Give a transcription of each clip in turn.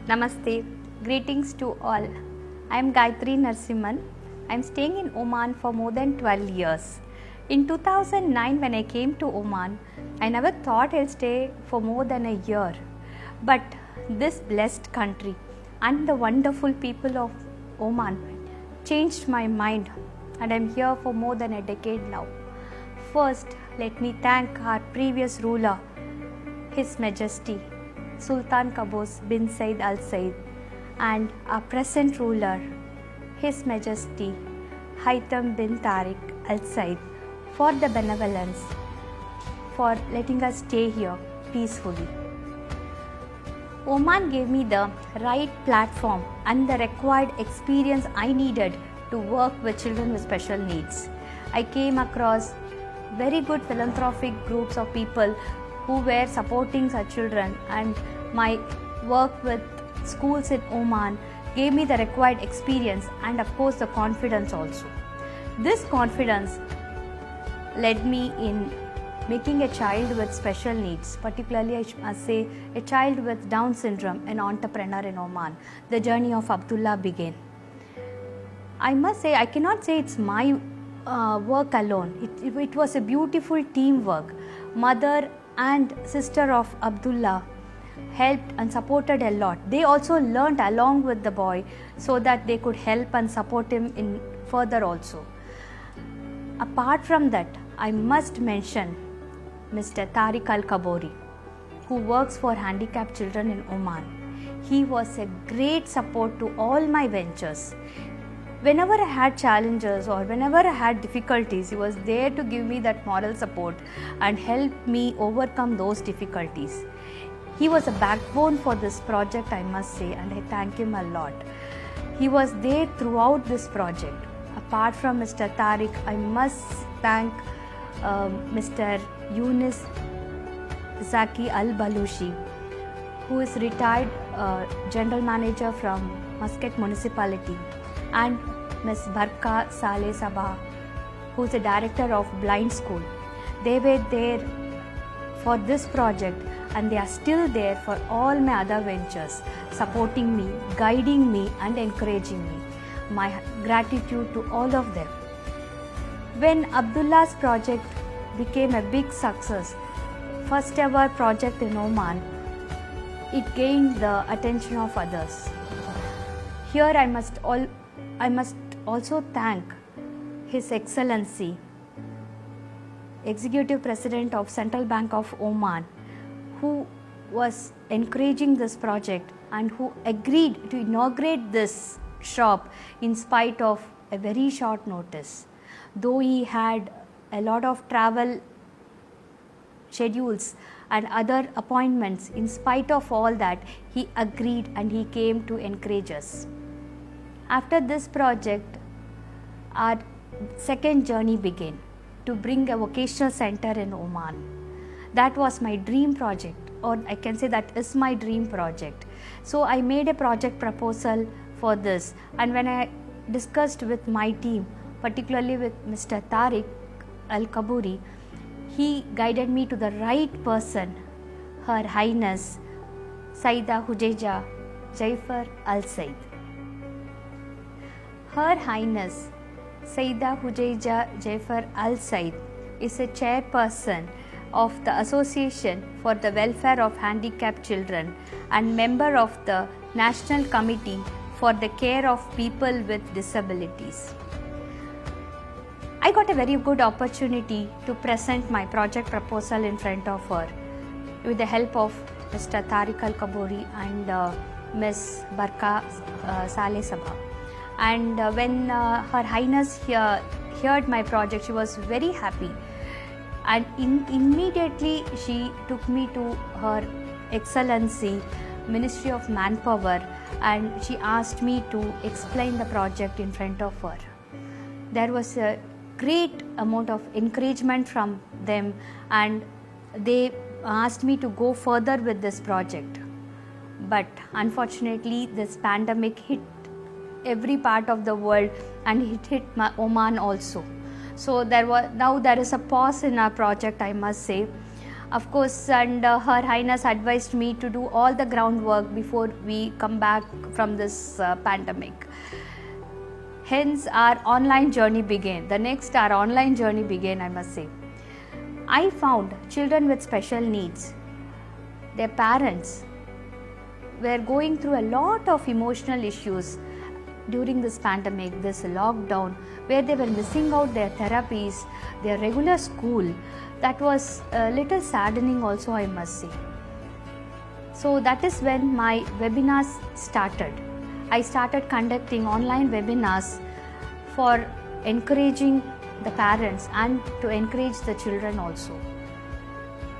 Namaste. Greetings to all. I am Gayatri Narsimhan. I am staying in Oman for more than 12 years. In 2009, when I came to Oman, I never thought I'll stay for more than a year. But this blessed country and the wonderful people of Oman changed my mind, and I'm here for more than a decade now. First, let me thank our previous ruler, His Majesty Sultan Qaboos bin Said Al Said, and our present ruler, His Majesty Haytham bin Tariq Al Said, for the benevolence, for letting us stay here peacefully. Oman gave me the right platform and the required experience I needed to work with children with special needs. I came across very good philanthropic groups of people who were supporting such children, and my work with schools in Oman gave me the required experience and of course the confidence also. This confidence led me in making a child with special needs, particularly I must say a child with Down syndrome, an entrepreneur in Oman. The journey of Abdullah began. I must say, I cannot say it's my work alone. It was a beautiful teamwork. Mother and sister of Abdullah helped and supported a lot. They also learnt along with the boy so that they could help and support him in further also. Apart from that, I must mention Mr. Tariq Al Kabori, who works for handicapped children in Oman. He was a great support to all my ventures. Whenever I had challenges or whenever I had difficulties, he was there to give me that moral support and help me overcome those difficulties. He was a backbone for this project, I must say, and I thank him a lot. He was there throughout this project. Apart from Mr. Tariq, I must thank Mr. Yunus Zaki Al Balushi, who is retired General Manager from Muscat Municipality, and Ms. Barka Saleh Sabah, who is the Director of Blind School. They were there for this project and they are still there for all my other ventures, supporting me, guiding me and encouraging me. My gratitude to all of them. When Abdullah's project became a big success, first ever project in Oman, it gained the attention of others. Here I must also thank His Excellency, Executive President of Central Bank of Oman, who was encouraging this project and who agreed to inaugurate this shop in spite of a very short notice. Though he had a lot of travel schedules and other appointments, in spite of all that, he agreed and he came to encourage us. After this project, our second journey began to bring a vocational center in Oman. That was my dream project, or I can say that is my dream project. So I made a project proposal for this, and when I discussed with my team, particularly with Mr. Tariq Al Kabori, he guided me to the right person, Her Highness Saida Hujaija Jaifar Al Said. Her Highness Saida Hujaija Jaifar Al Said is a chairperson of the Association for the Welfare of Handicapped Children and member of the National Committee for the Care of People with Disabilities. I got a very good opportunity to present my project proposal in front of her with the help of Mr. Tariq Al Kabori and Ms. Barka Saleh Sabah. And when Her Highness heard my project, she was very happy, and immediately she took me to Her Excellency Ministry of Manpower, and she asked me to explain the project in front of her. There was a great amount of encouragement from them, and they asked me to go further with this project. But unfortunately, this pandemic hit every part of the world, and it hit Oman also. So there is a pause in our project, I must say. Of course, and Her Highness advised me to do all the groundwork before we come back from this pandemic. Hence, our online journey began. Our online journey began, I must say. I found children with special needs, their parents were going through a lot of emotional issues during this pandemic, this lockdown, where they were missing out their therapies, their regular school. That was a little saddening also, I must say. So that is when my webinars started. I started conducting online webinars for encouraging the parents and to encourage the children also.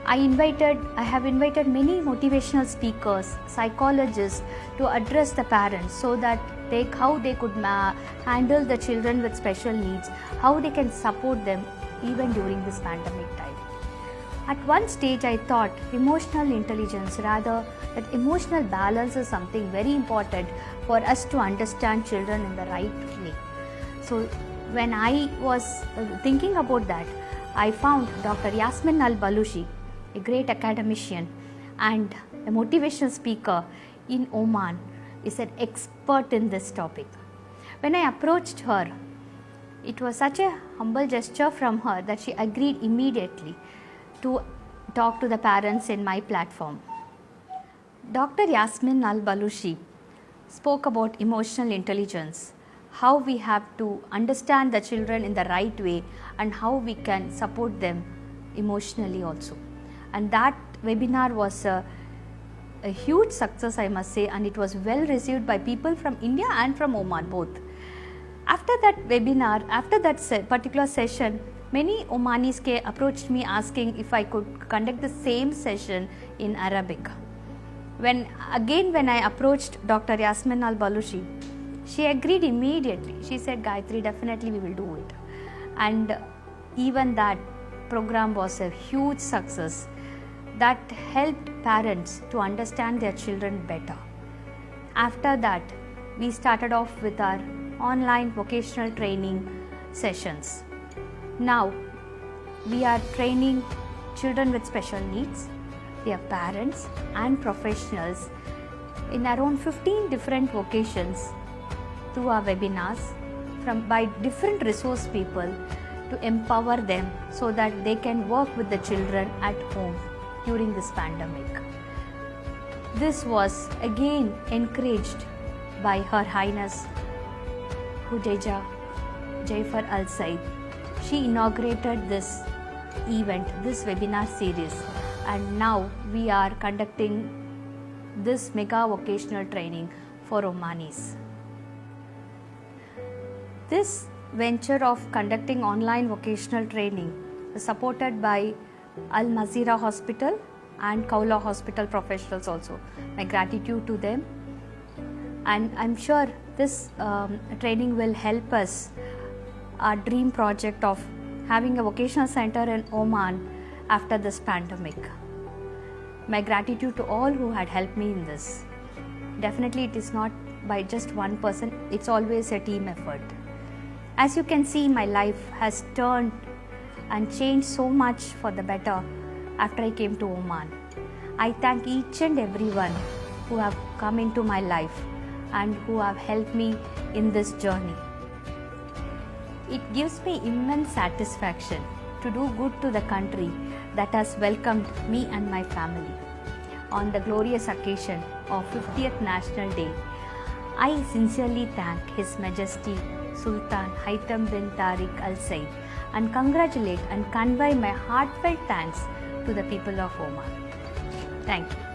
I have invited many motivational speakers, psychologists to address the parents so that how they could handle the children with special needs, how they can support them even during this pandemic time. At one stage I thought emotional intelligence, rather that emotional balance is something very important for us to understand children in the right way. So when I was thinking about that, I found Dr. Yasmin Al-Balushi, a great academician and a motivational speaker in Oman, is an expert in this topic. When I approached her, it was such a humble gesture from her that she agreed immediately to talk to the parents in my platform. Dr. Yasmin Al-Balushi spoke about emotional intelligence, how we have to understand the children in the right way and how we can support them emotionally also. And that webinar was a huge success, I must say, and it was well received by people from India and from Oman both. After that webinar, after that particular session, many Omanis approached me asking if I could conduct the same session in Arabic. When I approached Dr. Yasmin Al-Balushi, she agreed immediately. She said, Gayatri, definitely we will do it. And even that program was a huge success that helped parents to understand their children better. After that, we started off with our online vocational training sessions. Now, we are training children with special needs, their parents and professionals in around 15 different vocations through our webinars by different resource people to empower them so that they can work with the children at home during this pandemic. This was again encouraged by Her Highness Hujaija Jaafar Al Said. She inaugurated this event, this webinar series, and now we are conducting this mega vocational training for Omanis. This venture of conducting online vocational training is supported by Al Mazira Hospital and Kaula Hospital professionals also. My gratitude to them, and I'm sure this training will help us, our dream project of having a vocational center in Oman after this pandemic. My gratitude to all who had helped me in this. Definitely it is not by just one person, it's always a team effort. As you can see, my life has turned and changed so much for the better after I came to Oman. I thank each and everyone who have come into my life and who have helped me in this journey. It gives me immense satisfaction to do good to the country that has welcomed me and my family. On the glorious occasion of 50th National Day, I sincerely thank His Majesty Sultan Haitham bin Tariq Al Said and congratulate and convey my heartfelt thanks to the people of Oman. Thank you.